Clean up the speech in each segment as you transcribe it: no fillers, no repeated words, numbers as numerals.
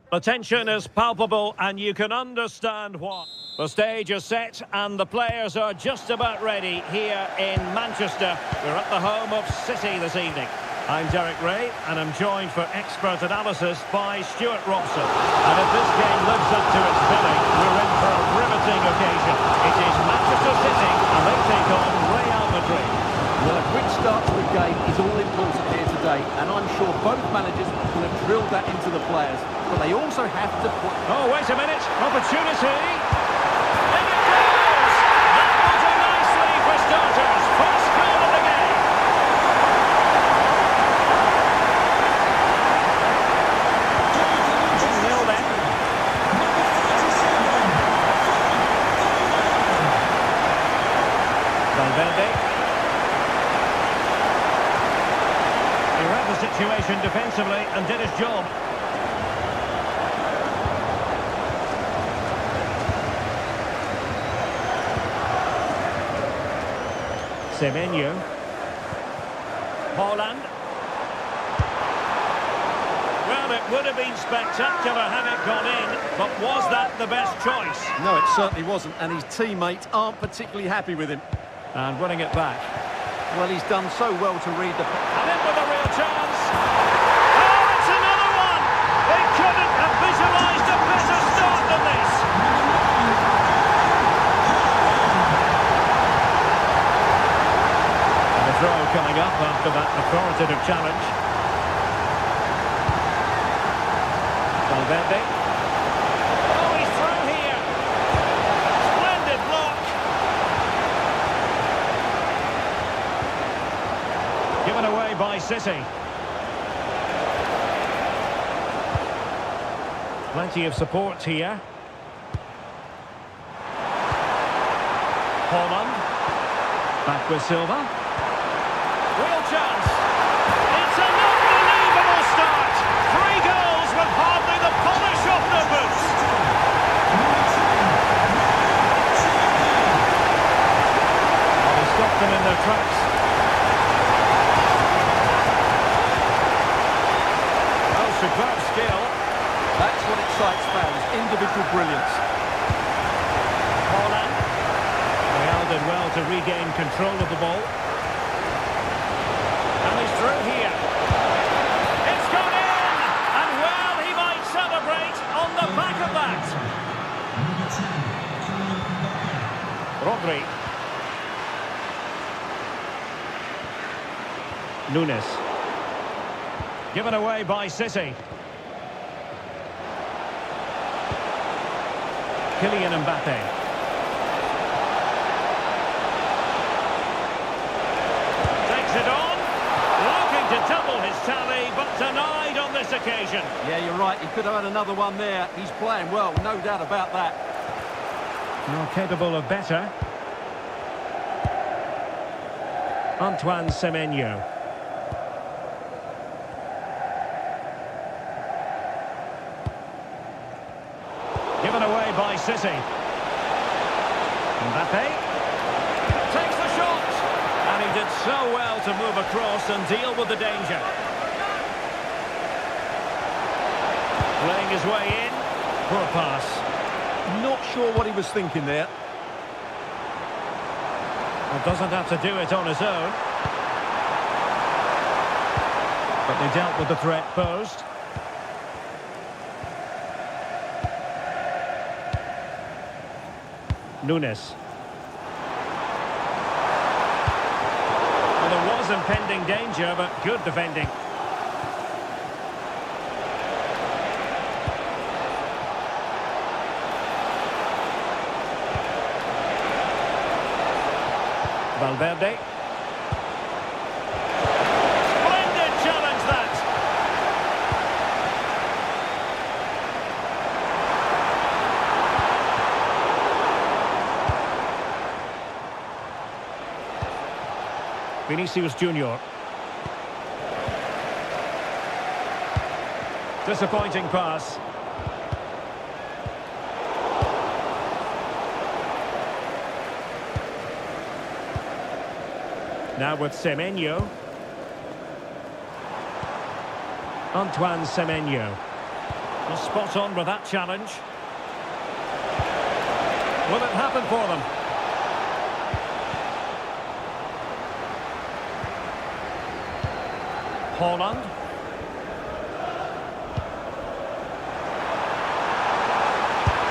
The tension is palpable and you can understand why. The stage is set and the players are just about ready here in Manchester. We're at the home of City this evening. I'm Derek Ray and I'm joined for expert analysis by Stuart Robson. And if this game lives up to its billing, we're in for a riveting occasion. It is Manchester City and they take on Real Madrid. Well, a quick start to the game is all important here today, and I'm sure both managers will have drilled that into the players, but they also have to put... Oh, wait a minute, opportunity! In it goes! That was a nice lead for starters, first goal of the game! Nil then. Valverde. Situation defensively and did his job. Sevoke. Holland. Well, it would have been spectacular had it gone in, but was that the best choice? No, it certainly wasn't, and his teammates aren't particularly happy with him. And winning it back. Well, he's done so well to read the... And in with a real chance. Oh, it's another one! They couldn't have visualised a better start than this. And the throw coming up after that authoritative challenge. Valverde. Oh, he's through here. Splendid block. Given away by City. Plenty of support here. Holland. Back with Silva. Real chance. It's an unbelievable start. 3 goals with hardly the polish off their boots. Well, he stopped them in their tracks. Oh, superb skill. That's what excites fans, individual brilliance. Holland. Real did well to regain control of the ball. And he's through here. It's gone in! And well, he might celebrate on the back of that. Rodri. Nunes. Given away by City. Kylian Mbappe. Takes it on. Looking to double his tally, but denied on this occasion. Yeah, you're right. He could have had another one there. He's playing well, no doubt about that. Well, capable of better. Antoine Semenyo. Given away by City. Mbappe takes the shot. And he did so well to move across and deal with the danger. Playing his way in. Poor pass. Not sure what he was thinking there. Well, doesn't have to do it on his own. But they dealt with the threat posed. Nunes. Well, there was impending danger, but good defending. Valverde. Splendid challenge that. Vinicius Junior. Disappointing pass. Now with Semenyo. Antoine Semenyo. Well, spot on with that challenge. Will it happen for them? Holland.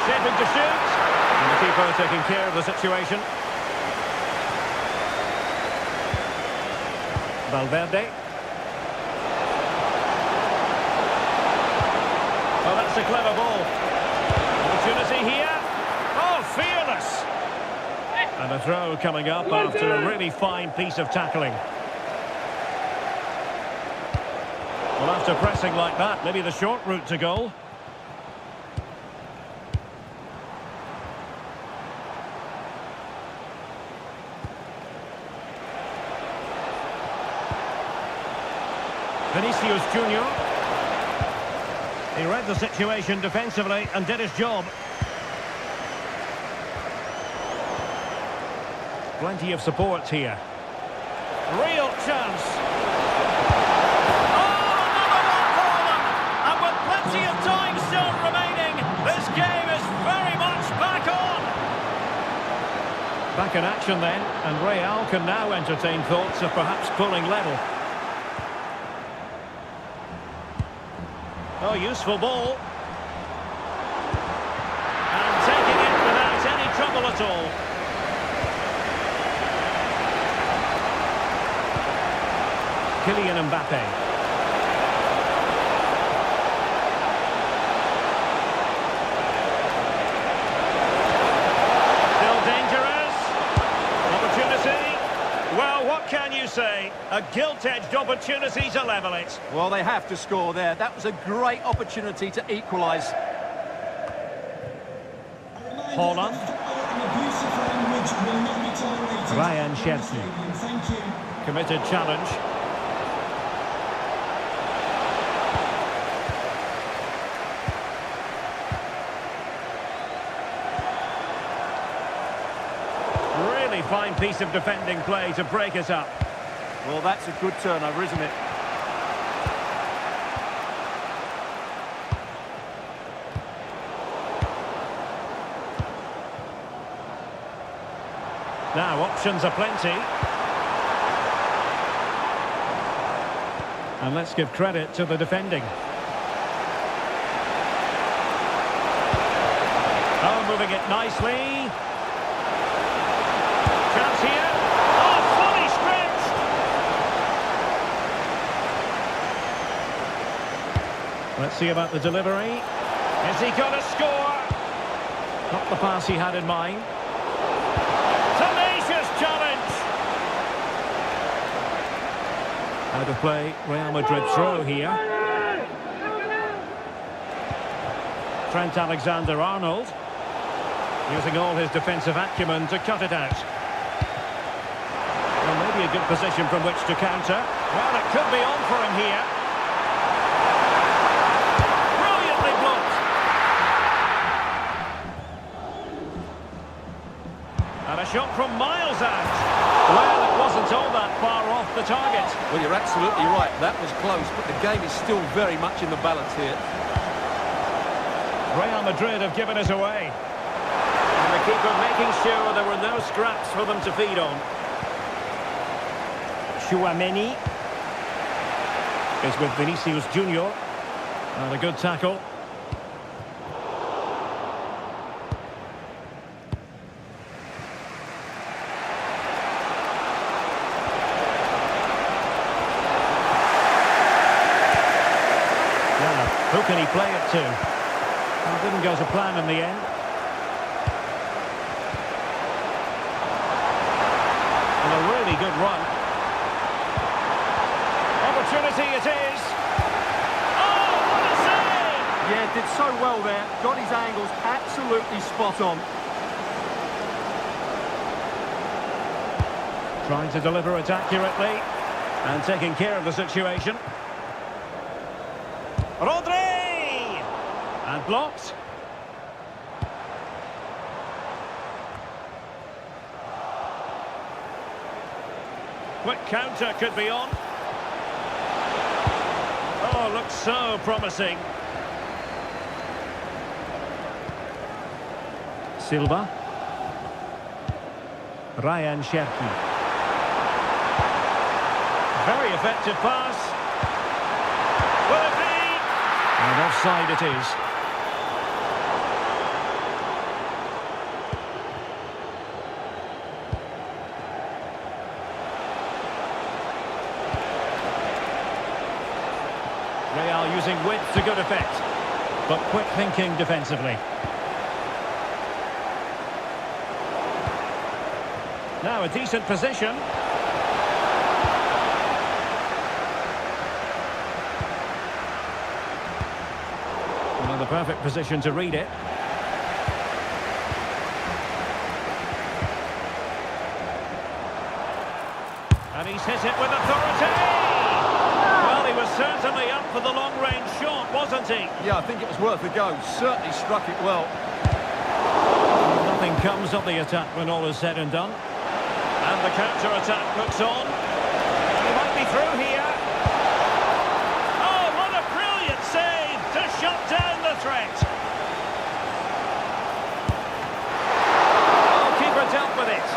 Shaping to shoot. And the keeper taking care of the situation. Valverde. Oh, that's a clever ball. Opportunity here. Oh, fearless. And a throw coming up after a really fine piece of tackling. Well, after pressing like that, maybe the short route to goal. Vinicius Junior. He read the situation defensively and did his job. Plenty of support here. Real chance. Oh, another one for them! And with plenty of time still remaining, this game is very much back on. Back in action then, and Real can now entertain thoughts of perhaps pulling level. Oh, useful ball. And taking it without any trouble at all. Kylian Mbappe. Still dangerous. Opportunity. Well, what can you say? A gilt-edged opportunity to level it. Well, they have to score there. That was a great opportunity to equalise. Holland. Ryan Cherki. Committed challenge. Really fine piece of defending play to break it up. Well, that's a good turnover, isn't it? Now, options are plenty. And let's give credit to the defending. Oh, moving it nicely. Chance here. Oh, fully stretched. Let's see about the delivery. Is he going to score? Not the pass he had in mind. Tenacious challenge. Out of play, Real Madrid throw here. Trent Alexander-Arnold. Using all his defensive acumen to cut it out. Well, maybe a good position from which to counter. Well, it could be on for him here. Brilliantly blocked. And a shot from miles out. Well, it wasn't all that far off the target. Well, you're absolutely right. That was close, but the game is still very much in the balance here. Real Madrid have given it away. And the keeper making sure there were no scraps for them to feed on. Chouameni is with Vinicius Junior. And a good tackle. Who can he play it to? Well, didn't go to plan in the end. And a really good run. Opportunity it is. Oh, what a save! Yeah, did so well there. Got his angles absolutely spot on. Trying to deliver it accurately. And taking care of the situation. Rodri! And blocked. Quick counter could be on. Oh, looks so promising. Silva. Ryan Cherki. Very effective pass. Will it be? And offside it is. Real using width to good effect, but quick thinking defensively. Now a decent position. Well, the perfect position to read it. And he's hit it with authority. Well, he was certainly up for the long-range shot, wasn't he? Yeah, I think it was worth a go. Certainly struck it well. Nothing comes of the attack when all is said and done. And the counter-attack looks on. He might be through here. Oh, what a brilliant save to shut down the threat. Oh, keeper dealt with it.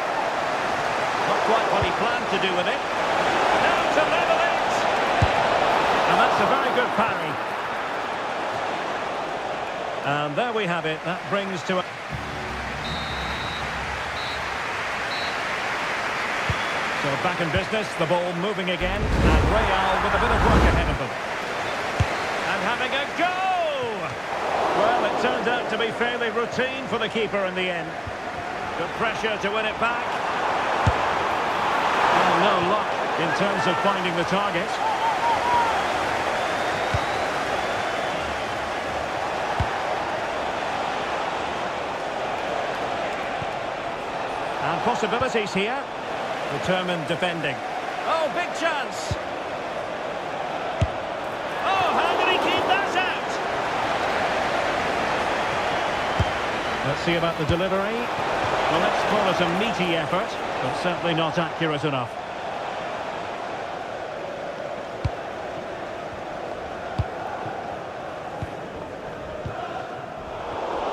Not quite what he planned to do with it. Now to level it. And that's a very good parry. And there we have it. That brings to a... So back in business, the ball moving again, and Real with a bit of work ahead of them. And having a go! Well, it turned out to be fairly routine for the keeper in the end. Good pressure to win it back. Well, no luck in terms of finding the target. And possibilities here. Determined defending. Oh, big chance. Oh, how did he keep that out? Let's see about the delivery. Well, let's call it a meaty effort, but certainly not accurate enough.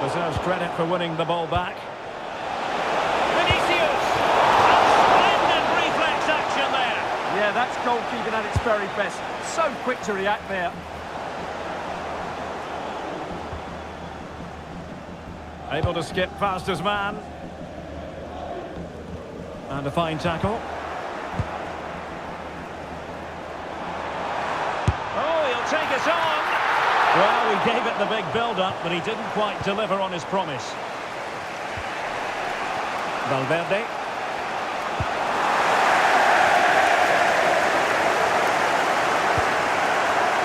Deserves credit for winning the ball back. Yeah, that's goalkeeping at its very best. So quick to react there. Able to skip past his man. And a fine tackle. Oh, he'll take it on. Well, he gave it the big build-up, but he didn't quite deliver on his promise. Valverde.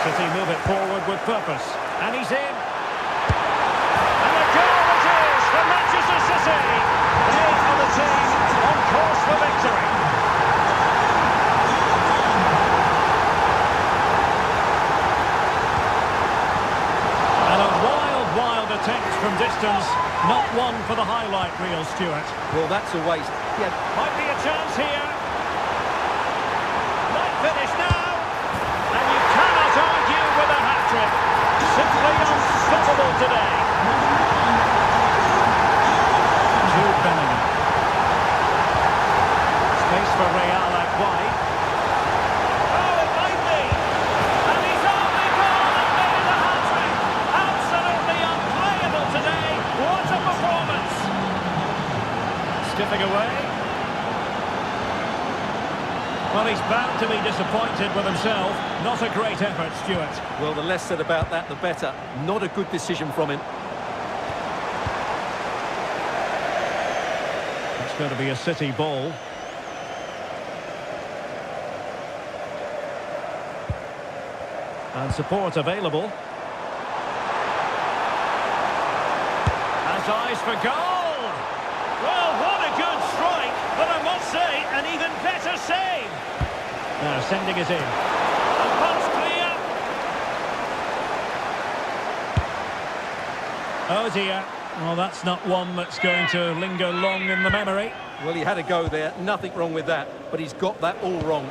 City move it forward with purpose. And he's in. And a goal it is for Manchester City. the highlight reel, Stuart. Well, that's a waste. Yeah. Might be a chance here. Might finish now. And you cannot argue with a hat-trick. Simply unstoppable today. Jude Bellingham. Space for Real out wide. Oh, it might be. And he's only gone and made a hat-trick. Absolutely unplayable today. What a performance. Skipping away. Well, he's bound to be disappointed with himself. Not a great effort, Stuart. Well, the less said about that, the better. Not a good decision from him. It's going to be a City ball. And support available. Has eyes for goal. Well, what a good strike, but I must say, an even better save. Now sending it in. And pass clear. Oh dear. Well, that's not one that's going to linger long in the memory. Well, he had a go there. Nothing wrong with that. But he's got that all wrong.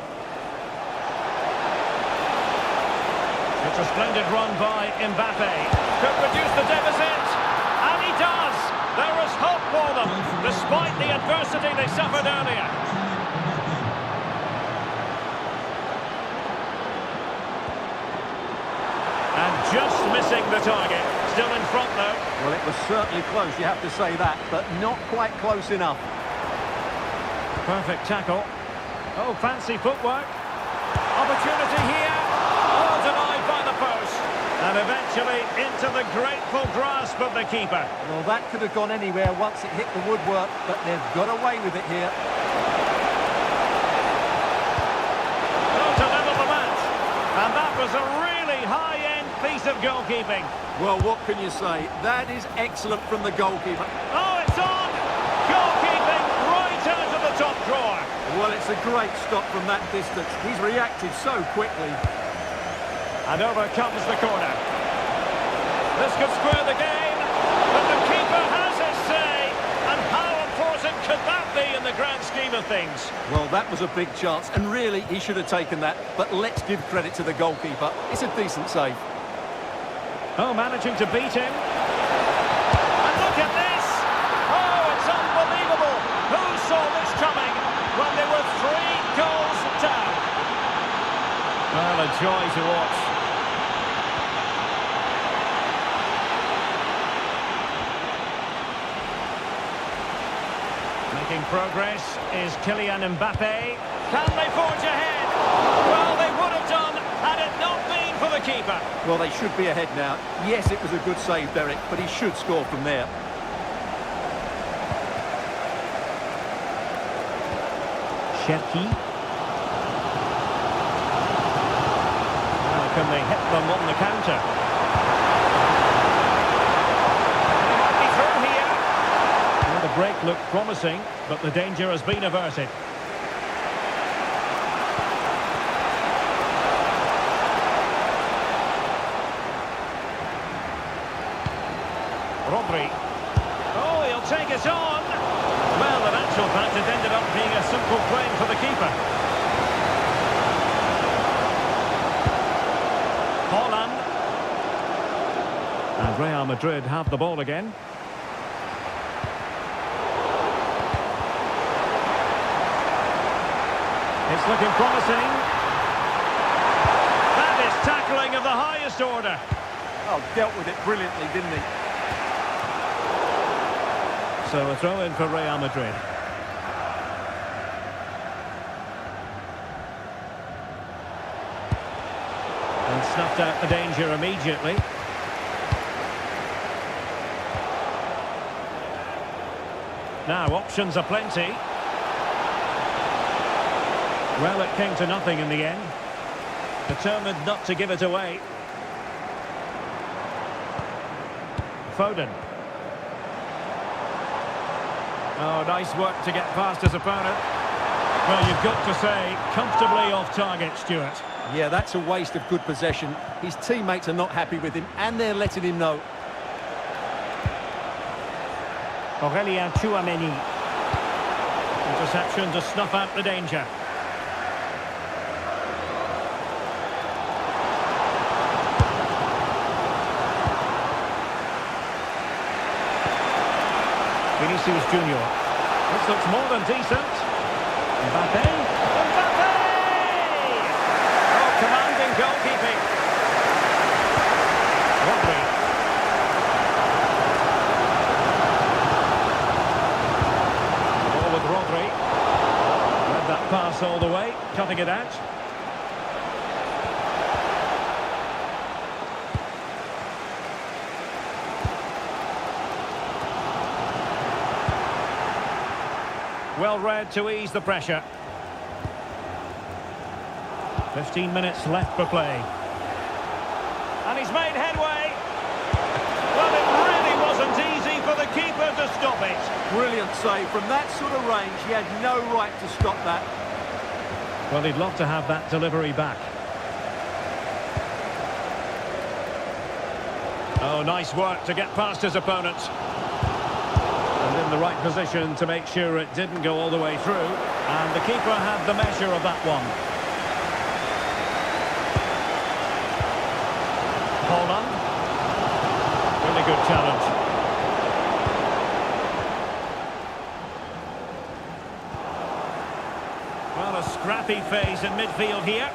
It's a splendid run by Mbappe. Could reduce the deficit. And he does. There is hope for them, despite the adversity they suffered earlier. And just missing the target. Still in front, though. Well, it was certainly close, you have to say that, but not quite close enough. Perfect tackle. Oh, fancy footwork. Opportunity here. Oh, denied by the post. And eventually into the grateful grasp of the keeper. Well, that could have gone anywhere once it hit the woodwork, but they've got away with it here. Oh, to level the match. And that was a really high-end piece of goalkeeping. Well, what can you say? That is excellent from the goalkeeper. Oh, it's on! Goalkeeping right out of the top drawer. Well, it's a great stop from that distance. He's reacted so quickly. And over comes the corner. This could square the game, but the keeper has his say. And how important could that be in the grand scheme of things? Well, that was a big chance, and really, he should have taken that. But let's give credit to the goalkeeper. It's a decent save. Oh, managing to beat him. And look at this! Oh, it's unbelievable! Who saw this coming when they were 3 goals down? Well, a joy to watch. Making progress is Kylian Mbappe. Can they forge ahead? Well, they would have done had it not been for the keeper. Well, they should be ahead now. Yes, it was a good save, Derek, but he should score from there. Cherki. Well, can they hit them on the counter? They might be through here. Well, the break looked promising, but the danger has been averted. Rodri. Oh, he'll take it on. Well, in actual fact, it ended up being a simple claim for the keeper. Holland. And Real Madrid have the ball again. It's looking promising. That is tackling of the highest order. Oh, dealt with it brilliantly, didn't he? So a throw in for Real Madrid. And snuffed out the danger immediately. Now options are plenty. Well, it came to nothing in the end. Determined not to give it away. Foden. Oh, nice work to get past his opponent. Well, you've got to say, comfortably off target, Stuart. Yeah, that's a waste of good possession. His teammates are not happy with him, and they're letting him know. Aurelien Tchouameni. Interception to snuff out the danger. Vinicius Junior. This looks more than decent. Mbappe. Mbappe! Oh, commanding goalkeeping. Rodri. Ball with Rodri. Read that pass all the way, cutting it out. Well read to ease the pressure. 15 minutes left for play. And he's made headway. Well, it really wasn't easy for the keeper to stop it. Brilliant save. From that sort of range, he had no right to stop that. Well, he'd love to have that delivery back. Oh, nice work to get past his opponent. And in the right position to make sure it didn't go all the way through. And the keeper had the measure of that one. Holland. Really good challenge. Well, a scrappy phase in midfield here.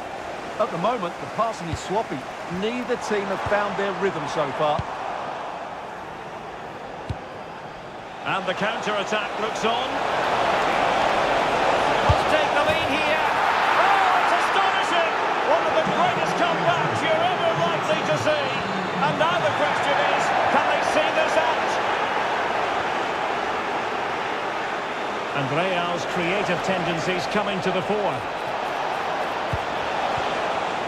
At the moment, the passing is sloppy. Neither team have found their rhythm so far. And the counter-attack looks on. Must take the lead here. Oh, it's astonishing! One of the greatest comebacks you're ever likely to see. And now the question is, can they see this out? And Real's creative tendencies coming to the fore.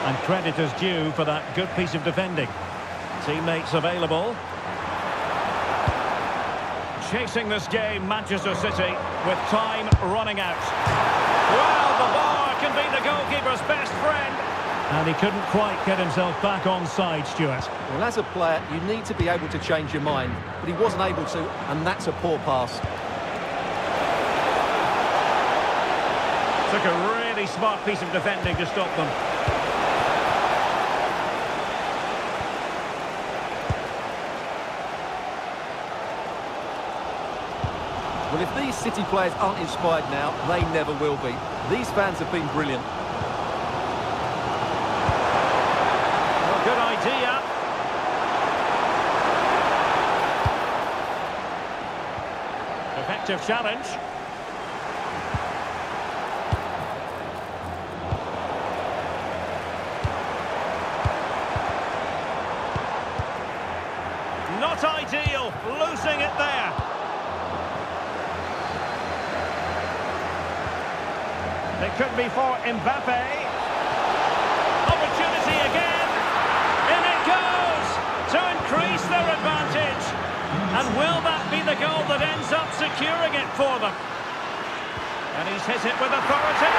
And credit is due for that good piece of defending. Teammates available. Chasing this game, Manchester City, with time running out. Well, the bar can be the goalkeeper's best friend. And he couldn't quite get himself back on side, Stuart. Well, as a player, you need to be able to change your mind, but he wasn't able to, and that's a poor pass. Took a really smart piece of defending to stop them. Well, if these City players aren't inspired now, they never will be. These fans have been brilliant. Well, good idea. Effective challenge. Not ideal, losing it there. It could be for Mbappe. Opportunity again. In it goes to increase their advantage. And will that be the goal that ends up securing it for them? And he's hit it with authority.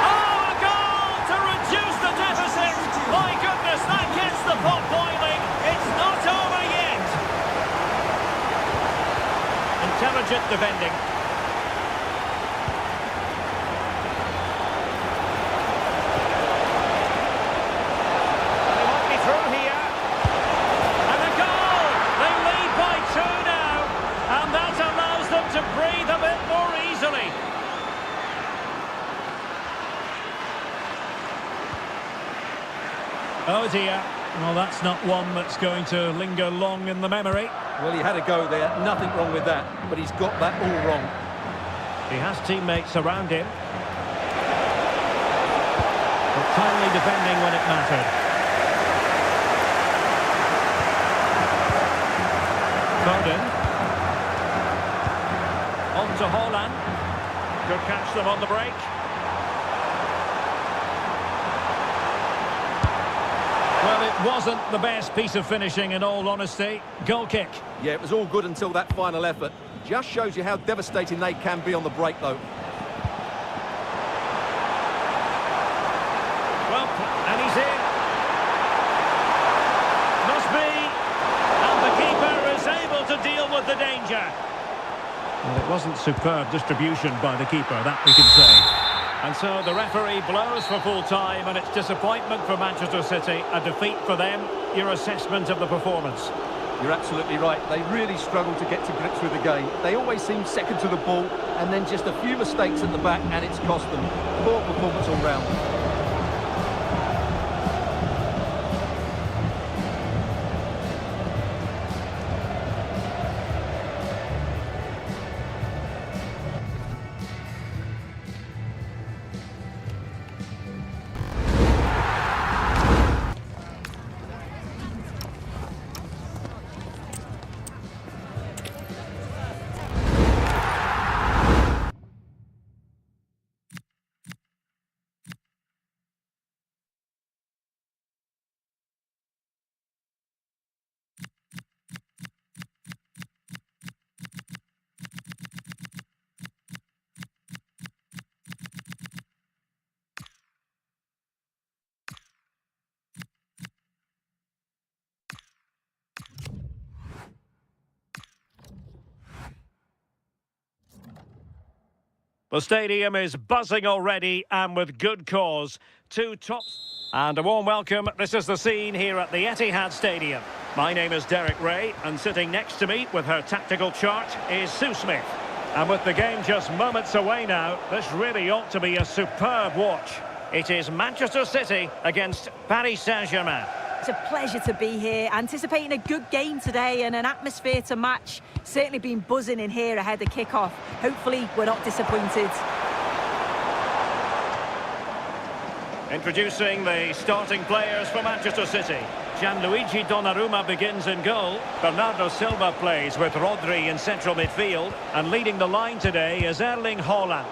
Oh, a goal to reduce the deficit. My goodness, that gets the pot boiling. It's not over yet. Intelligent defending. Oh dear, well that's not one that's going to linger long in the memory. Well, he had a go there, nothing wrong with that, but he's got that all wrong. He has teammates around him. But timely defending when it mattered. Foden. On to Holland. Could catch them on the break. Well, it wasn't the best piece of finishing, in all honesty. Goal kick. Yeah, it was all good until that final effort. Just shows you how devastating they can be on the break, though. Well, and he's in. Must be. And the keeper is able to deal with the danger. Well, it wasn't superb distribution by the keeper, that we can say. And so the referee blows for full time, and it's disappointment for Manchester City, a defeat for them. Your assessment of the performance? You're absolutely right. They really struggled to get to grips with the game. They always seem second to the ball, and then just a few mistakes at the back, and it's cost them. Poor performance all round. The stadium is buzzing already, and with good cause. Two tops. And a warm welcome. This is the scene here at the Etihad Stadium. My name is Derek Ray, and sitting next to me with her tactical chart is Sue Smith. And with the game just moments away now, this really ought to be a superb watch. It is Manchester City against Paris Saint-Germain. It's a pleasure to be here, anticipating a good game today and an atmosphere to match. Certainly been buzzing in here ahead of kick-off. Hopefully we're not disappointed. Introducing the starting players for Manchester City. Gianluigi Donnarumma begins in goal. Bernardo Silva plays with Rodri in central midfield. And leading the line today is Erling Haaland.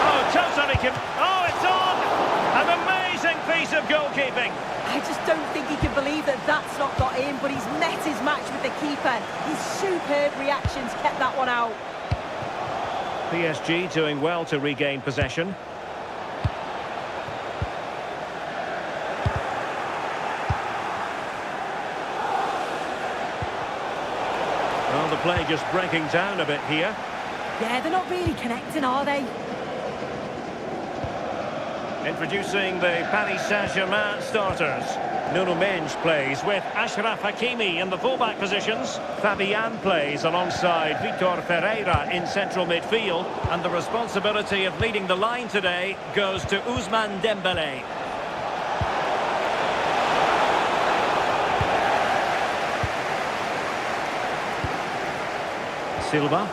Oh, totally... Oh, it's on! An amazing piece of goalkeeping. I just don't think he can believe that that's not got in, but he's met his match with the keeper. His superb reactions kept that one out. PSG doing well to regain possession. Well, the play just breaking down a bit here. Yeah, they're not really connecting, are they? Introducing the Paris Saint-Germain starters. Nuno Mendes plays with Achraf Hakimi in the fullback positions. Fabian plays alongside Vitor Ferreira in central midfield. And the responsibility of leading the line today goes to Ousmane Dembélé. Silva.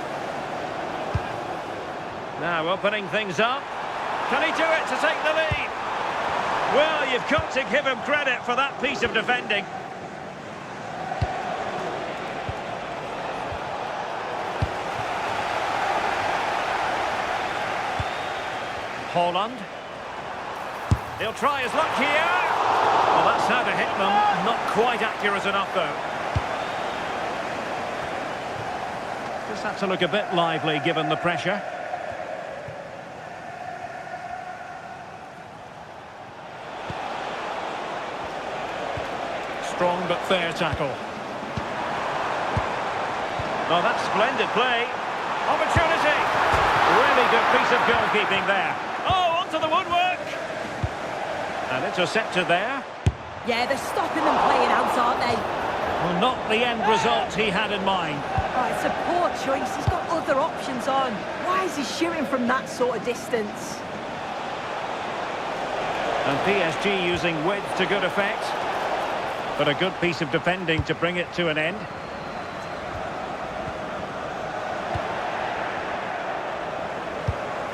Now opening things up. Can he do it to take the lead? Well, you've got to give him credit for that piece of defending. Haaland. He'll try his luck here. Well, that's how to hit them. Not quite accurate enough, though. Just had to look a bit lively given the pressure. Strong but fair tackle. Oh, that's splendid play. Opportunity. Really good piece of goalkeeping there. Oh, onto the woodwork. And intercepted there. Yeah, they're stopping them playing out, aren't they? Well, not the end result he had in mind. Oh, it's a poor choice. He's got other options on. Why is he shooting from that sort of distance? And PSG using width to good effect. But a good piece of defending to bring it to an end.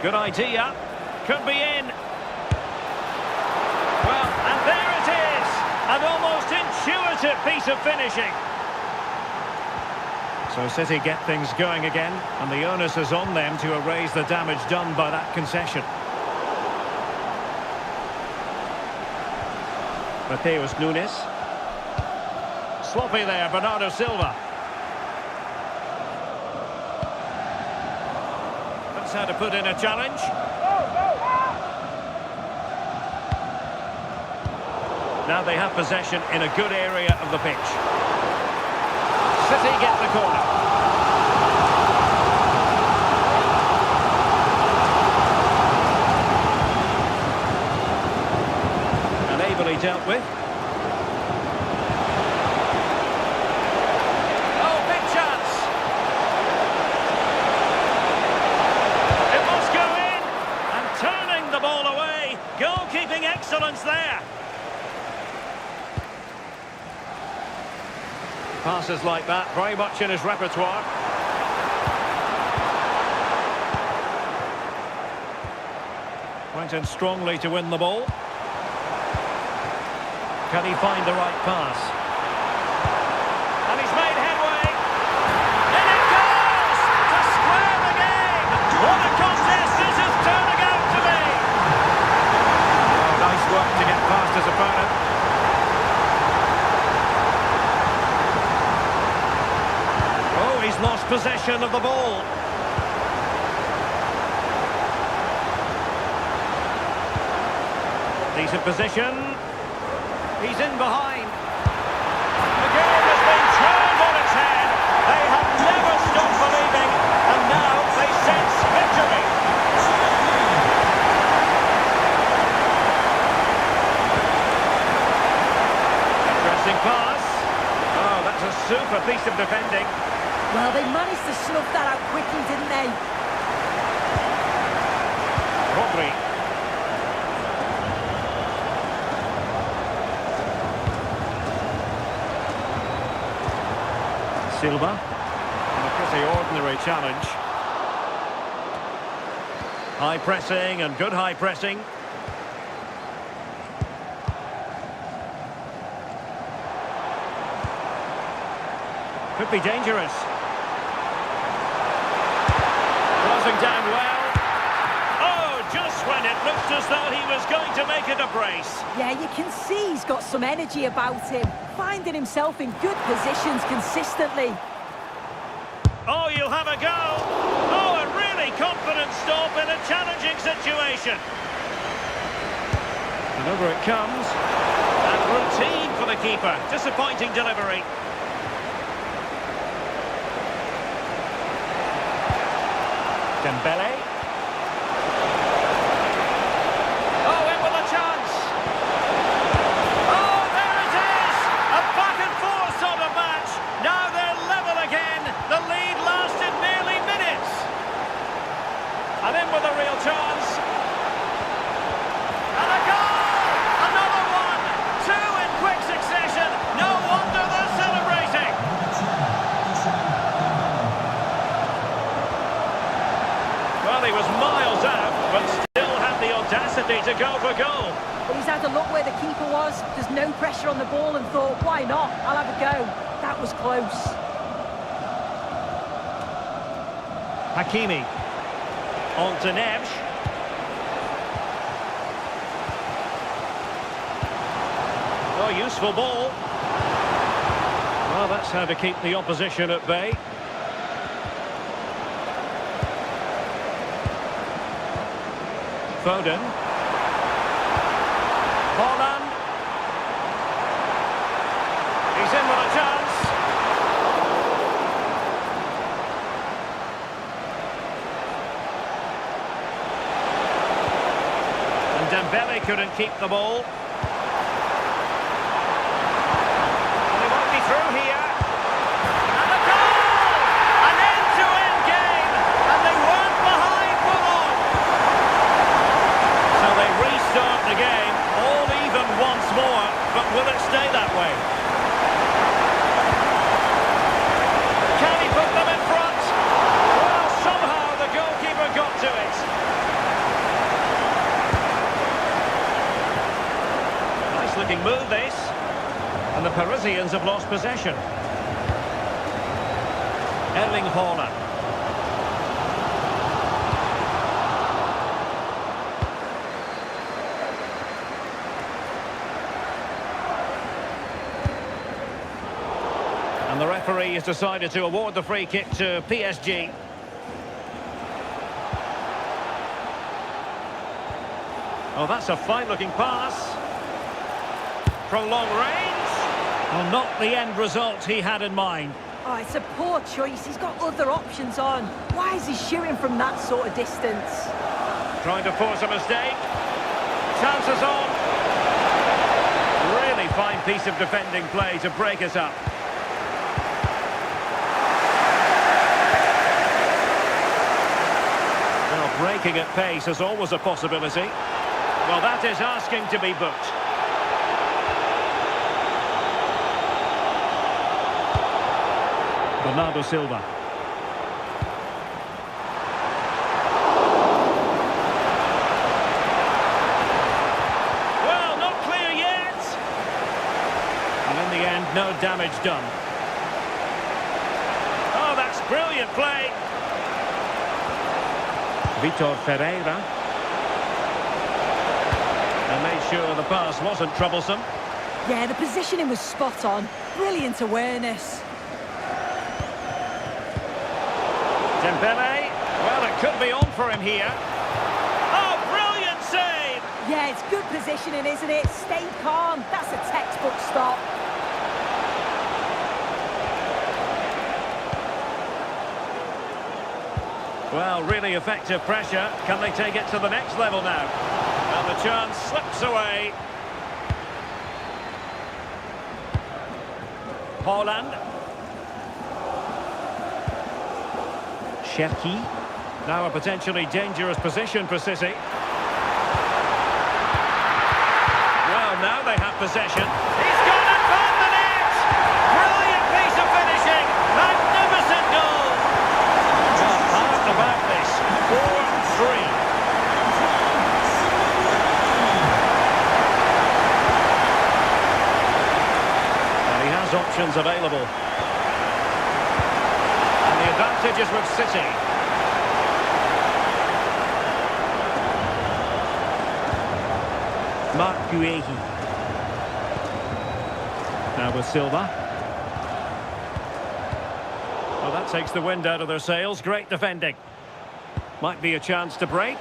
Good idea. Could be in. Well, and there it is. An almost intuitive piece of finishing. So City get things going again, and the onus is on them to erase the damage done by that concession. Mateus Nunes. Sloppy there, Bernardo Silva. That's how to put in a challenge. Now they have possession in a good area of the pitch. get the corner. And ably dealt with. Oh, big chance. It must go in. And turning the ball away. Goalkeeping excellence there. Passes like that, very much in his repertoire. Went in strongly to win the ball. Can he find the right pass? And he's made headway. In it goes! To square the game! What a contest this is turning out to be! Oh, nice work to get past his opponent. Oh, he's lost possession of the ball. Decent position. He's in behind. The game has been turned on its head. They have never stopped believing, and now they sense victory. Interesting pass. Oh, that's a super piece of defending. Well, they managed to snuff that out quickly, didn't they? Rodri. Silva. And a pretty ordinary challenge. High pressing and good high pressing. Could be dangerous. Closing down well. Oh, just when it looked as though he was going to make it a brace. Yeah, you can see he's got some energy about him, finding himself in good positions consistently. Oh, you'll have a go. Oh, a really confident stop in a challenging situation. And over it comes. And routine for the keeper. Disappointing delivery. Dembele. Oh, in with a chance. Oh, there it is! A back-and-forth sort of match. Now they're level again. The lead lasted merely minutes. And in with a real chance. And a goal! Another one! Two in quick succession. No wonder they're celebrating. Well, he was miles out, but still had the audacity to go for goal. He's had a look where the keeper was. There's no pressure on the ball and thought, why not? I'll have a go. That was close. Hakimi. On to Neves. Oh, useful ball. Well, that's how to keep the opposition at bay. Foden. Holland. He's in with a chance. And Dembele couldn't keep the ball. And he won't be through here. And a goal! An end-to-end game. And they weren't behind for long. So they restart the game, all even once more, but will it stay that way? Can he put them in front? Well, somehow the goalkeeper got to it. Nice looking move this. And the Parisians have lost possession. Erling Haaland. And the referee has decided to award the free kick to PSG. Oh, that's a fine-looking pass. From long range. Well, not the end result he had in mind. Oh, it's a poor choice. He's got other options on. Why is he shooting from that sort of distance? Trying to force a mistake. Chances on. Really fine piece of defending play to break us up. Well, breaking at pace is always a possibility. Well, that is asking to be booked. Bernardo Silva. Well, not clear yet. And in the end, no damage done. Oh, that's brilliant play. Vitor Ferreira. And made sure the pass wasn't troublesome. Yeah, the positioning was spot on. Brilliant awareness. Dembele, well, it could be on for him here. Oh, brilliant save! Yeah, it's good positioning, isn't it? Stay calm. That's a textbook stop. Well, really effective pressure. Can they take it to the next level now? And the chance slips away. Haaland. Cherki. Now a potentially dangerous position for City. Well, now they have possession. He's got it on the net! Brilliant piece of finishing! Magnificent goal! Well, how about this? 4-3. Well, he has options available. The advantage is with City. Mark Guehi. Now with Silva. Well, that takes the wind out of their sails. Great defending. Might be a chance to break.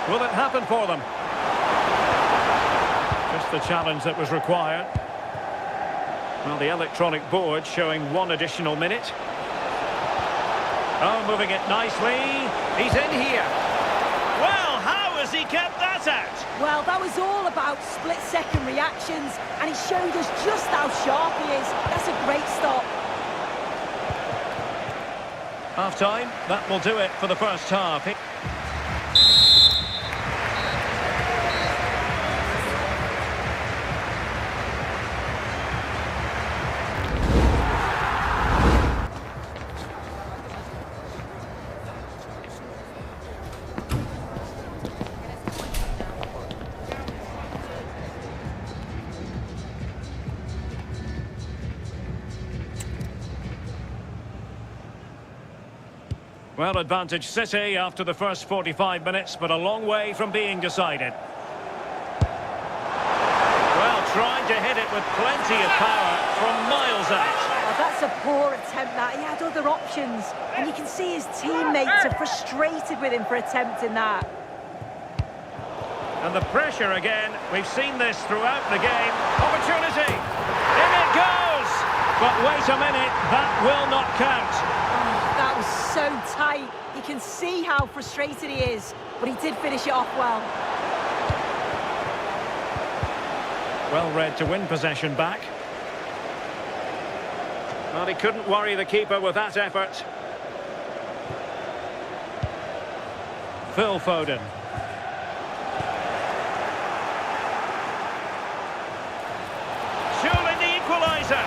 Will it happen for them? Just the challenge that was required. Well, the electronic board showing 1 additional minute. Oh, moving it nicely. He's in here. Well, how has he kept that out? Well, that was all about split-second reactions, and he showed us just how sharp he is. That's a great stop. Half-time, that will do it for the first half. Well, advantage City after the first 45 minutes, but a long way from being decided. Well, trying to hit it with plenty of power from miles out. Oh, that's a poor attempt, that. He had other options, and you can see his teammates are frustrated with him for attempting that. And the pressure again. We've seen this throughout the game. Opportunity! In it goes! But wait a minute, that will not count. That was so tight. You can see how frustrated he is, but he did finish it off well. Well read to win possession back. Well, he couldn't worry the keeper with that effort. Phil Foden. Surely the equaliser.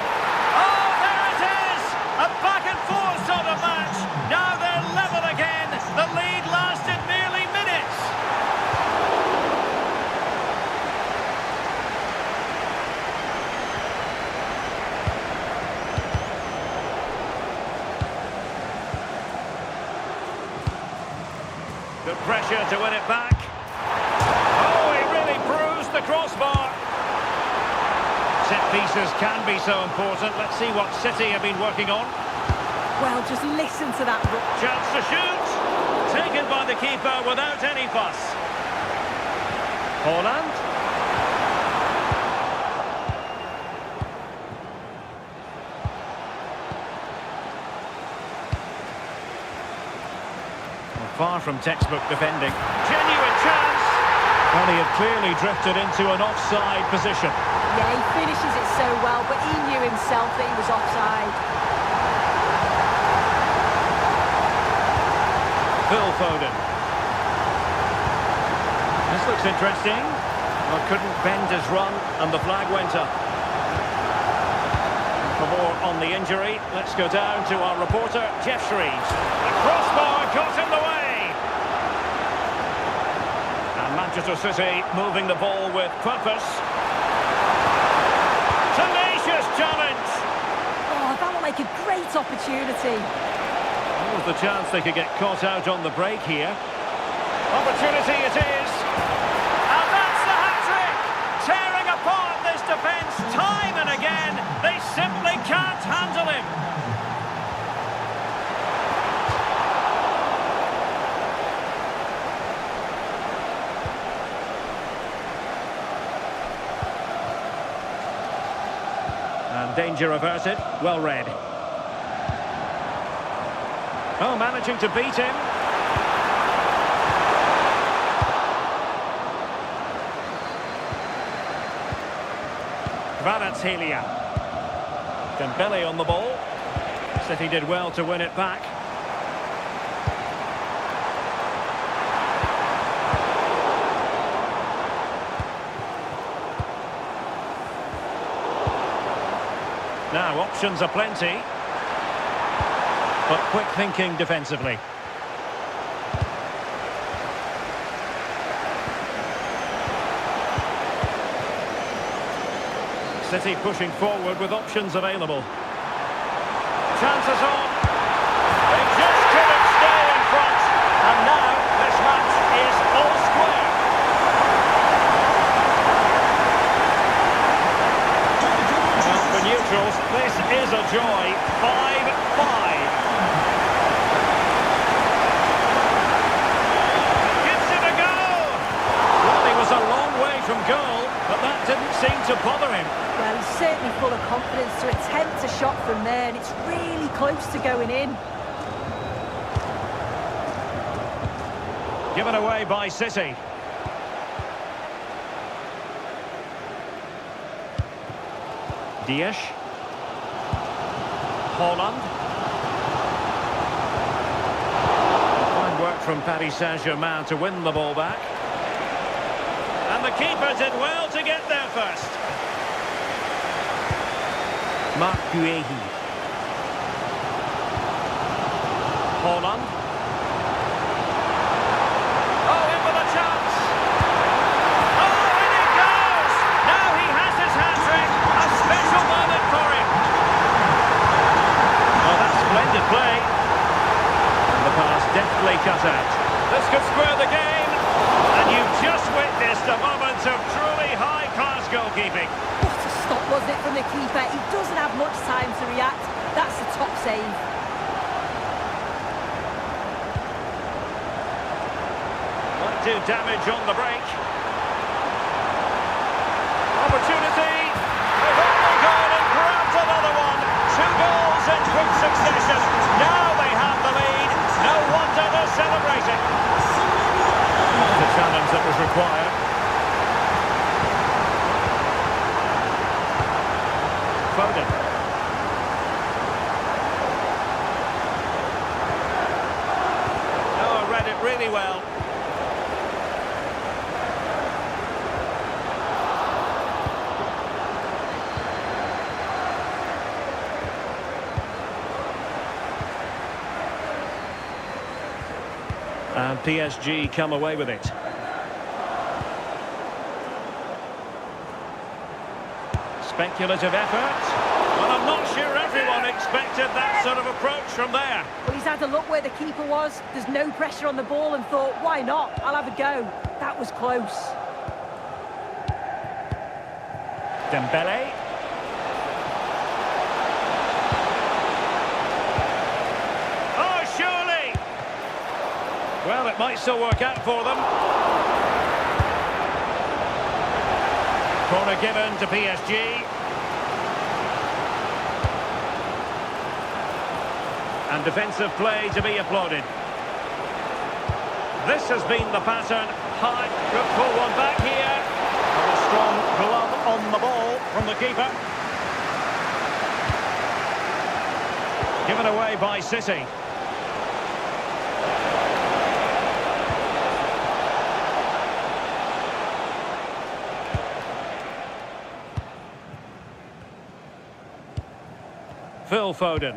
Oh, there it is! A back and forth sort of match. Now they're level again. The lead lasted merely minutes. Good pressure to win it back. Oh, he really bruised the crossbar. Set pieces can be so important. Let's see what City have been working on. Well, just listen to that. Chance to shoot. Taken by the keeper without any fuss. Holland. Far from textbook defending. Genuine chance! Well, he had clearly drifted into an offside position. Yeah, he finishes it so well, but he knew himself that he was offside. Phil Foden. This looks interesting. Well, couldn't bend his run, and the flag went up. For more on the injury, let's go down to our reporter, Jeff Shreves. The crossbar got in the way. Manchester City moving the ball with purpose. Tenacious challenge! Oh, that will make a great opportunity. That was the chance they could get caught out on the break here. Opportunity it is. And that's the hat-trick! Tearing apart this defence time and again. They simply can't handle him. And danger averted. Well read. Oh, managing to beat him. Kvaratskhelia. Dembele on the ball. City did well to win it back. Now, options are plenty. But quick thinking defensively. City pushing forward with options available. Chances on. They just couldn't stay in front. And now this match is all square. Well, for neutrals, this is a joy. 5-5. Gives it a go. Well, he was a long way from goal, but that didn't seem to bother him. Well, he's certainly full of confidence to attempt a shot from there, and it's really close to going in. Given away by City. Dias. Holland. Fine work from Paris Saint-Germain to win the ball back. And the keeper did well to get there first. Marc Guehi. Holland. Oh, in with a chance. Oh, in it goes! Now he has his hat-trick. A special moment for him. Oh, that's splendid play. And the pass deftly cut out. This could square the game. And you've just witnessed a moment of truly high-class goalkeeping. What a stop was it from the keeper? He doesn't have much time to react. That's a top save. Might do damage on the break. Opportunity. They've only gone and grabbed another one. 2 goals in quick succession. Now they have the lead. No wonder they're celebrating. The challenge that was required. Foden. Oh, read it really well. And PSG come away with it. Speculative effort. Well, I'm not sure everyone expected that sort of approach from there. Well, he's had a look where the keeper was. There's no pressure on the ball and thought, why not? I'll have a go. That was close. Dembele. Oh, surely! Well, it might still work out for them. Corner given to PSG. And defensive play to be applauded. This has been the pattern. High, good pull one back here. And a strong glove on the ball from the keeper. Given away by City. Phil Foden.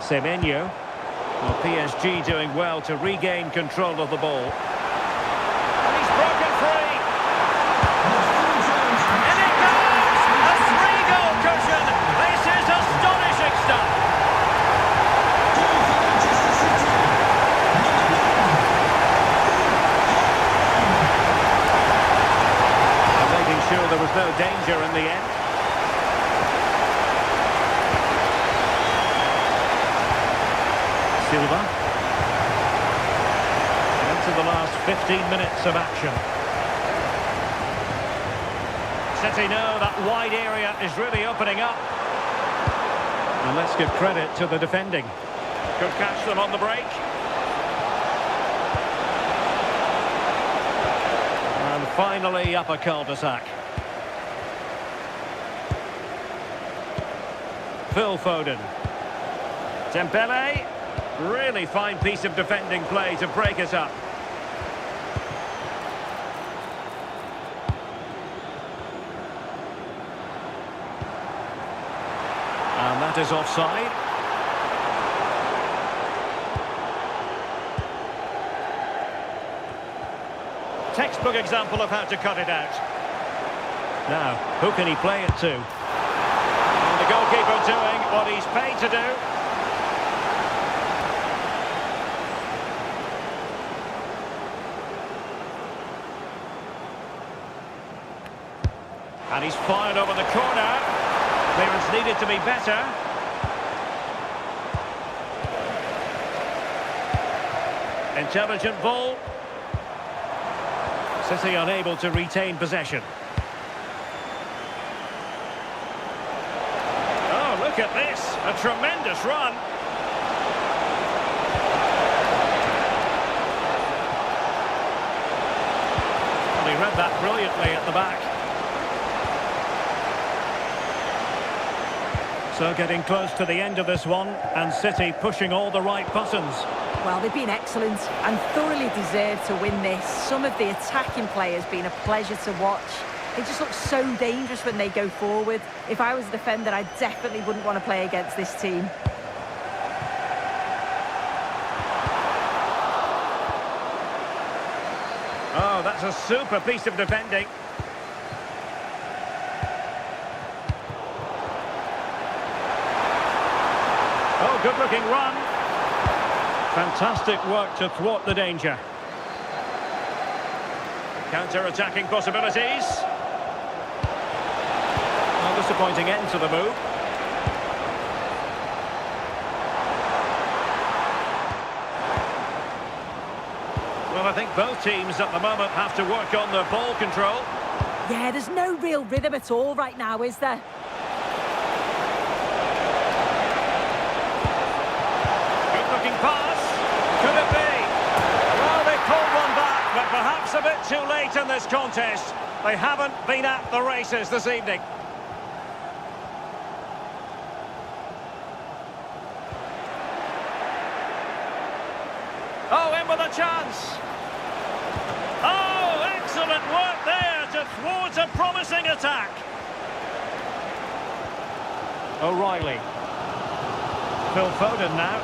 Semenyo. Well, PSG doing well to regain control of the ball. And he's broken free. And it goes! A three-goal cushion. This is astonishing stuff. And making sure there was no danger in the end. Silva. Into the last 15 minutes of action. City know that wide area is really opening up. And let's give credit to the defending. Could catch them on the break. And finally up a cul-de-sac. Phil Foden. Dembele. Really fine piece of defending play to break us up. And that is offside. Textbook example of how to cut it out. Now, who can he play it to? And the goalkeeper doing what he's paid to do. And he's fired over the corner. Clearance needed to be better. Intelligent ball. City unable to retain possession. Oh, look at this. A tremendous run. Well, he read that brilliantly at the back. So getting close to the end of this one, and City pushing all the right buttons. Well, they've been excellent and thoroughly deserved to win this. Some of the attacking play has been a pleasure to watch. They just look so dangerous when they go forward. If I was a defender, I definitely wouldn't want to play against this team. Oh, that's a super piece of defending. Oh, good-looking run. Fantastic work to thwart the danger. Counter-attacking possibilities. Well, disappointing end to the move. Well, I think both teams at the moment have to work on their ball control. Yeah, there's no real rhythm at all right now, is there? Pass. Could it be? Well, they pulled one back, but perhaps a bit too late in this contest. They haven't been at the races this evening. Oh, in with a chance. Oh, excellent work there to thwart a promising attack. O'Reilly. Phil Foden now.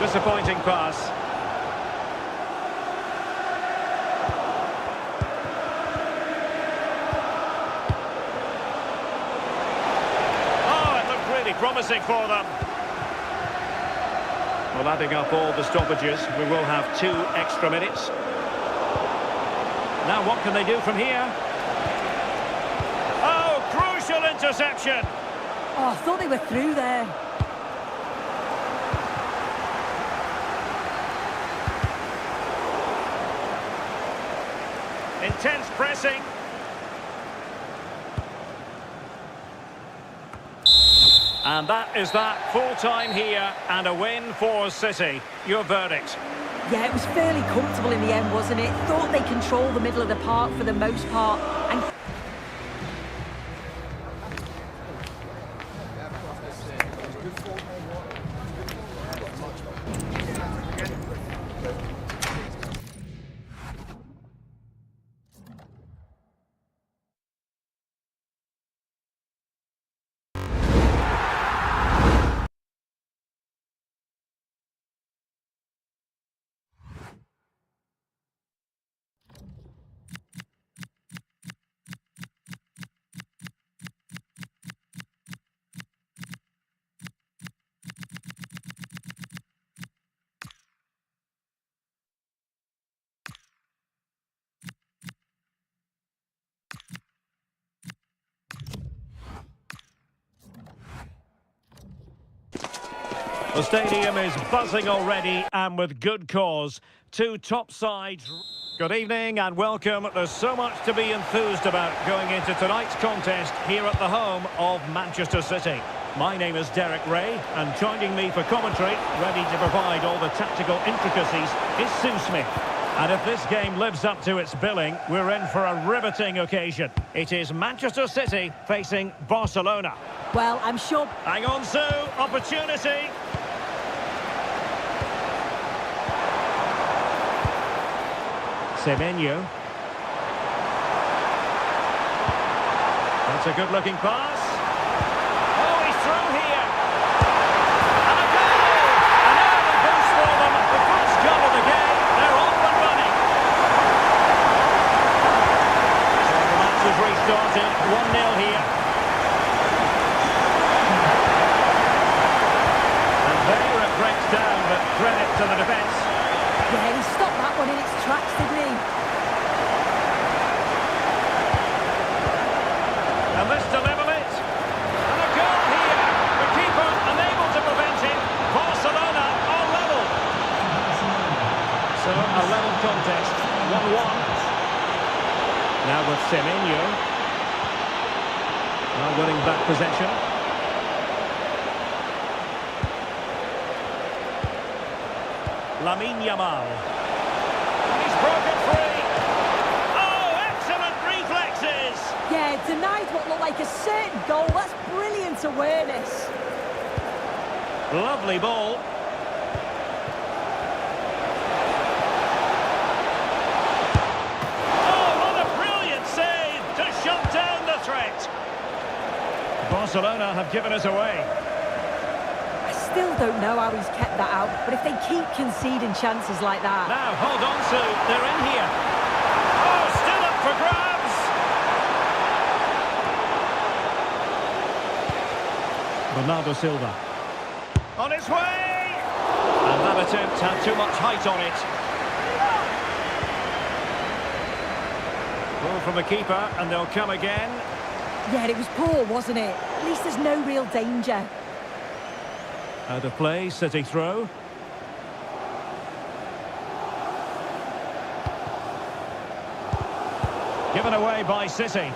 Disappointing pass. Oh, it looked really promising for them. Well, adding up all the stoppages, we will have 2 extra minutes. Now, what can they do from here? Oh, crucial interception. Oh, I thought they were through there. Intense pressing. And that is that. Full time here and a win for City. Your verdict? Yeah, it was fairly comfortable in the end, wasn't it? Thought they controlled the middle of the park for the most part. And The stadium is buzzing already, and with good cause. Two top sides. Good evening and welcome. There's so much to be enthused about going into tonight's contest here at the home of Manchester City. My name is Derek Ray, and joining me for commentary, ready to provide all the tactical intricacies, is Sue Smith. And if this game lives up to its billing, we're in for a riveting occasion. It is Manchester City facing Barcelona. well, I'm sure. Hang on, Sue. Opportunity. Sevoke. That's a good-looking pass. Oh, he's through here. And a goal! An early boost for them. The first goal of the game. They're off and running. So the match has restarted. 1-0 here. And there it breaks down, but credit to the defence. Yeah, he stopped that one in its tracks, didn't he? And this to level it. And a goal here. The keeper unable to prevent it. Barcelona are level. So a level contest. 1-1. Now with Semenyo. Now winning back possession. Lamine Yamal. He's broken free. Oh, excellent reflexes. Yeah, denied what looked like a certain goal. That's brilliant awareness. Lovely ball. Oh, what a brilliant save to shut down the threat. Barcelona have given us away. I still don't know how he's kept that out, but if they keep conceding chances like that... Now, hold on, Sue. They're in here. Oh, still up for grabs. Bernardo Silva. On its way! And that attempt had too much height on it. Ball from the keeper, and they'll come again. Yeah, it was poor, wasn't it? At least there's no real danger. Out of play, City throw. Given away by City.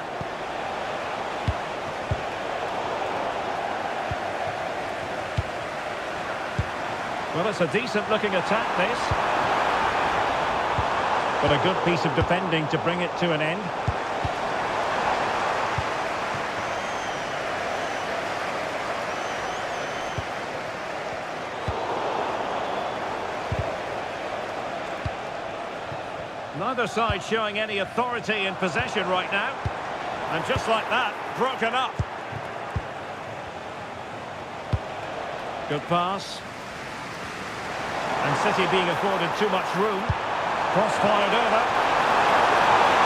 Well, it's a decent-looking attack, this. But a good piece of defending to bring it to an end. Neither side showing any authority in possession right now. And just like that, broken up. Good pass. And City being afforded too much room. Cross-fired over.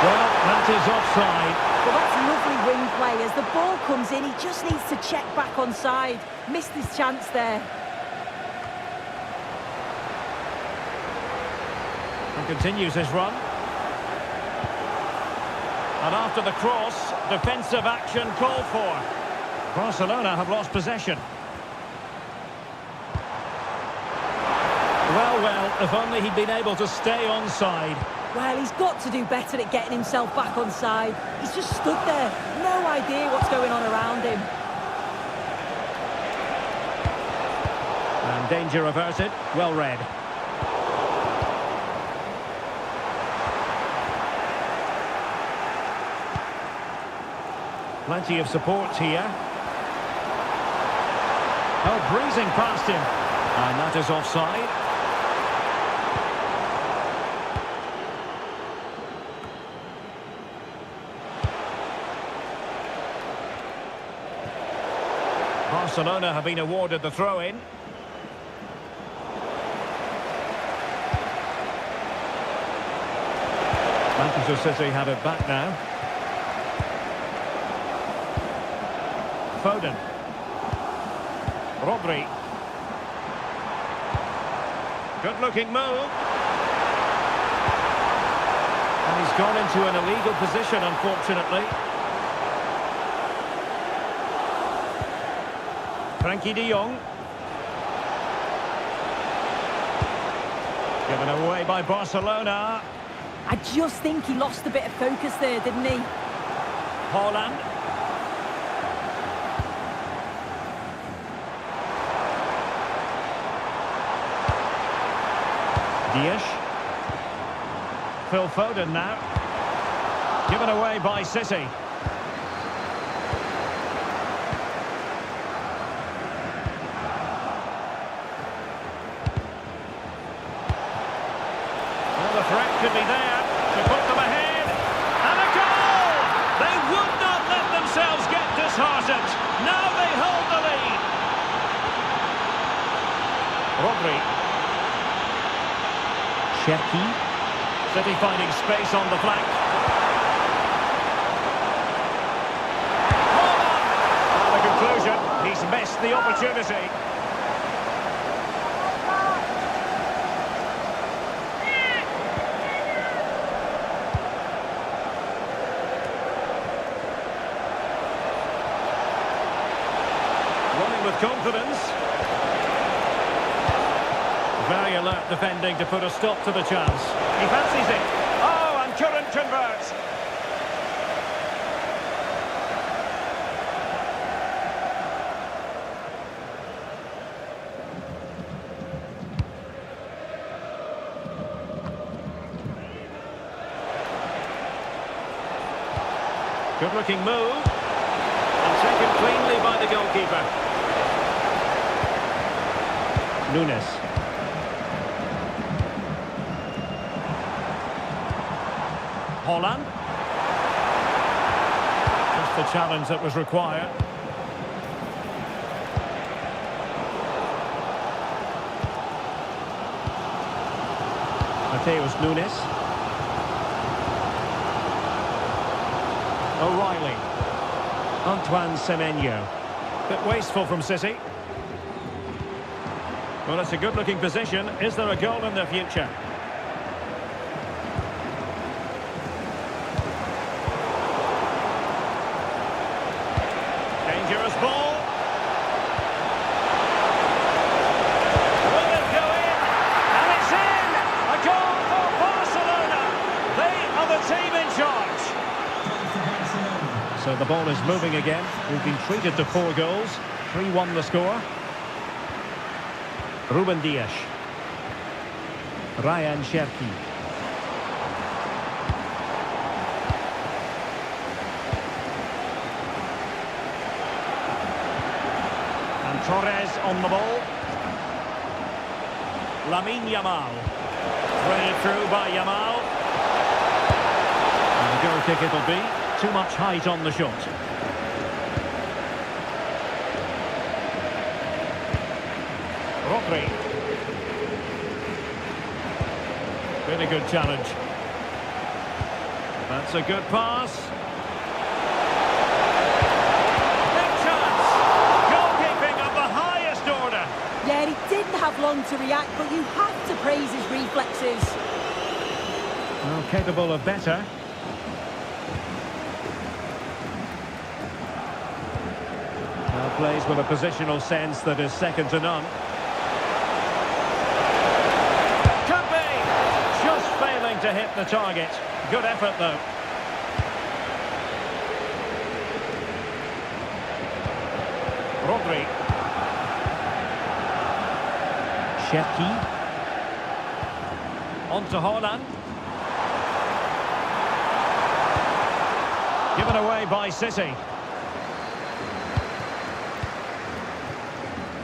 Well, that is offside. Well, that's lovely wing play. As the ball comes in, he just needs to check back onside. Missed his chance there. And continues his run. And after the cross, defensive action called for. Barcelona have lost possession. Well, if only he'd been able to stay onside. Well, he's got to do better at getting himself back on side. He's just stood there, no idea what's going on around him. And danger averted, well read. Plenty of support here. Oh, breezing past him. And that is offside. Barcelona have been awarded the throw-in. Manchester City have it back now. Foden. Rodri. Good-looking move. And he's gone into an illegal position, unfortunately. Frankie de Jong. Given away by Barcelona. I just think he lost a bit of focus there, didn't he? Haaland. Dias. Phil Foden now. Given away by City. Well, the threat could be there to put them ahead. And a goal! They would not let themselves get disheartened. Now they hold the lead. Rodri. Cherki. City finding space on the flank. And the conclusion, he's missed the opportunity. Running with confidence. Very alert defending to put a stop to the chance. He fancies it. Oh, and couldn't convert. Good-looking move. And taken cleanly by the goalkeeper. Nunes. Haaland. Just the challenge that was required. Mateus Nunes. O'Reilly. Antoine Semenyo. Bit wasteful from City. Well, it's a good-looking position. Is there a goal in the future? Dangerous ball. Will it go in? And it's in! A goal for Barcelona. They are the team in charge. So the ball is moving again. We've been treated to 4 goals. 3-1 the score. Ruben Dias. Ryan Cherki. And Torres on the ball. Lamine Yamal. Threaded through by Yamal. And the goal kick it'll be. Too much height on the shot. Rodri. Really good challenge. That's a good pass. Big chance. Goalkeeping of the highest order. Yeah, he didn't have long to react, but you have to praise his reflexes. Well, capable of better. Now plays with a positional sense that is second to none. to hit the target. Good effort, though. Rodri. Shefki. On to Haaland. Given away by City.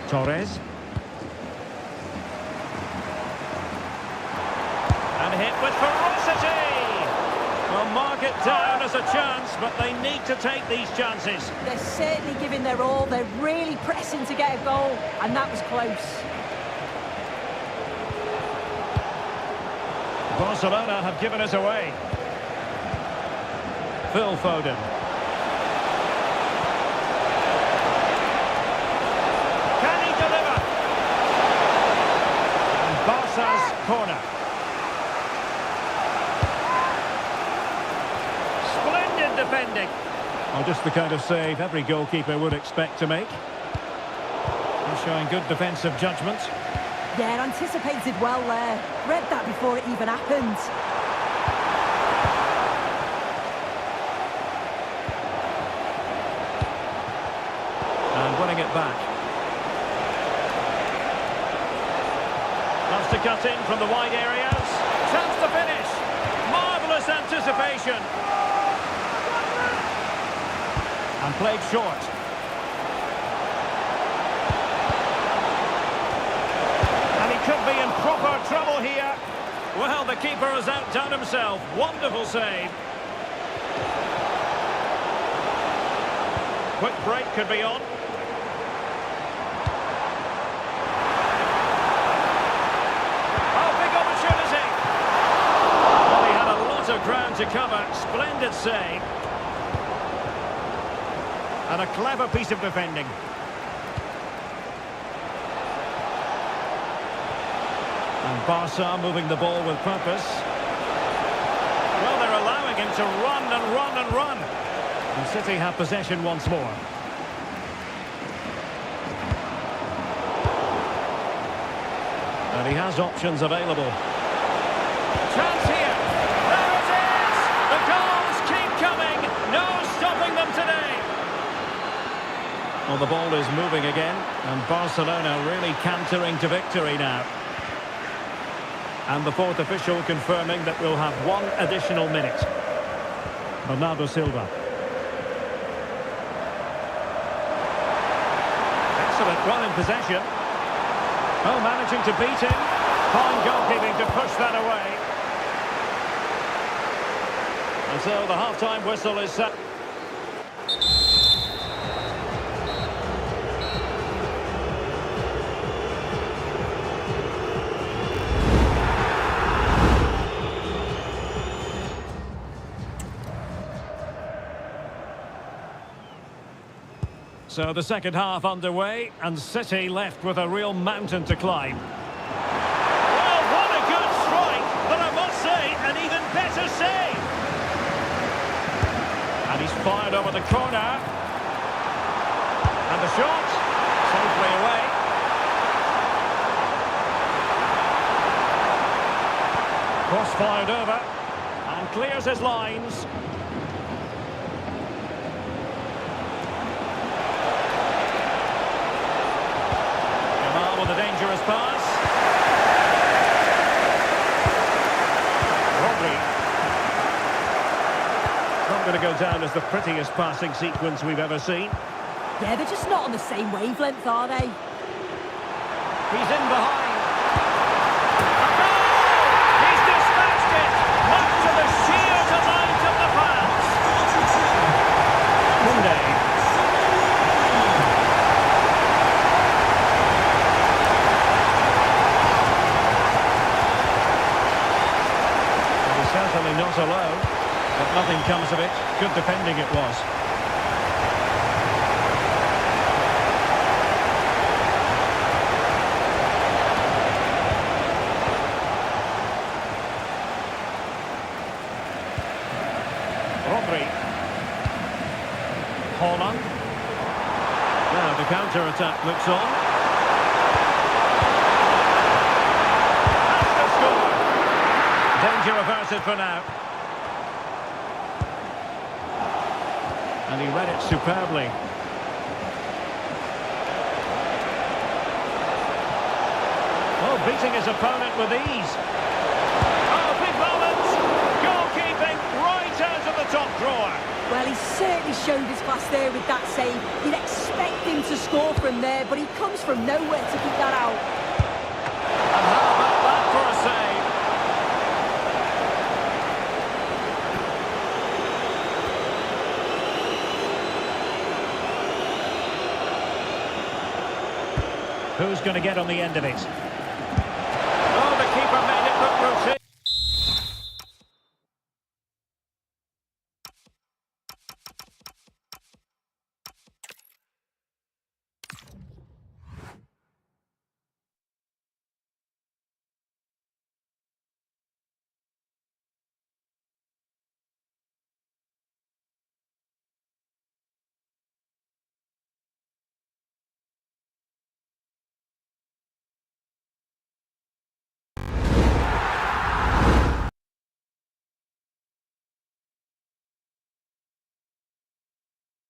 Torres. And hit with ferocity. Well, mark it down as a chance, but they need to take these chances. They're certainly giving their all. They're really pressing to get a goal, and that was close. Barcelona have given us away. Phil Foden. Can he deliver? And Barca's corner. Splendid defending. Oh, just the kind of save every goalkeeper would expect to make. He's showing good defensive judgment. Yeah, anticipated well there. Read that before it even happened. And winning it back. Wants to cut in from the wide areas. Chance to finish. Marvellous anticipation. And played short. And he could be in proper trouble here. Well, the keeper has outdone himself. Wonderful save. Quick break could be on. Oh, big opportunity. Well, he had a lot of ground to cover. Splendid save. And a clever piece of defending. And Barca moving the ball with purpose. Well, they're allowing him to run and run and run. And City have possession once more. And he has options available. Chance here. There it is! The goals keep coming. No stopping them today. Well, the ball is moving again. And Barcelona really cantering to victory now. And the fourth official confirming that we'll have one additional minute. Bernardo Silva. Excellent run in possession. Oh, managing to beat him. Fine goalkeeping to push that away. And so the half-time whistle is set. So the second half underway, and City left with a real mountain to climb. Well, what a good strike, but I must say, an even better save. And he's fired over the corner. And the shot, safely away. Cross fired over, and clears his lines. With a dangerous pass. Rodri. Not going to go down as the prettiest passing sequence we've ever seen. Yeah, they're just not on the same wavelength, are they? He's in behind. A goal! He's dispatched it, much to the sheer delight of the fans. Weekday. Certainly not alone, but nothing comes of it. Good defending it was. Rodri. Haaland. Now the counter-attack looks on. Has to score. Danger averted. sorted for now. And he read it superbly. Oh, beating his opponent with ease. Oh, big moment! Goalkeeping right out of the top drawer. Well, he certainly showed his class there with that save. You'd expect him to score from there, but he comes from nowhere to keep that out. And how about that for a save? Who's going to get on the end of it?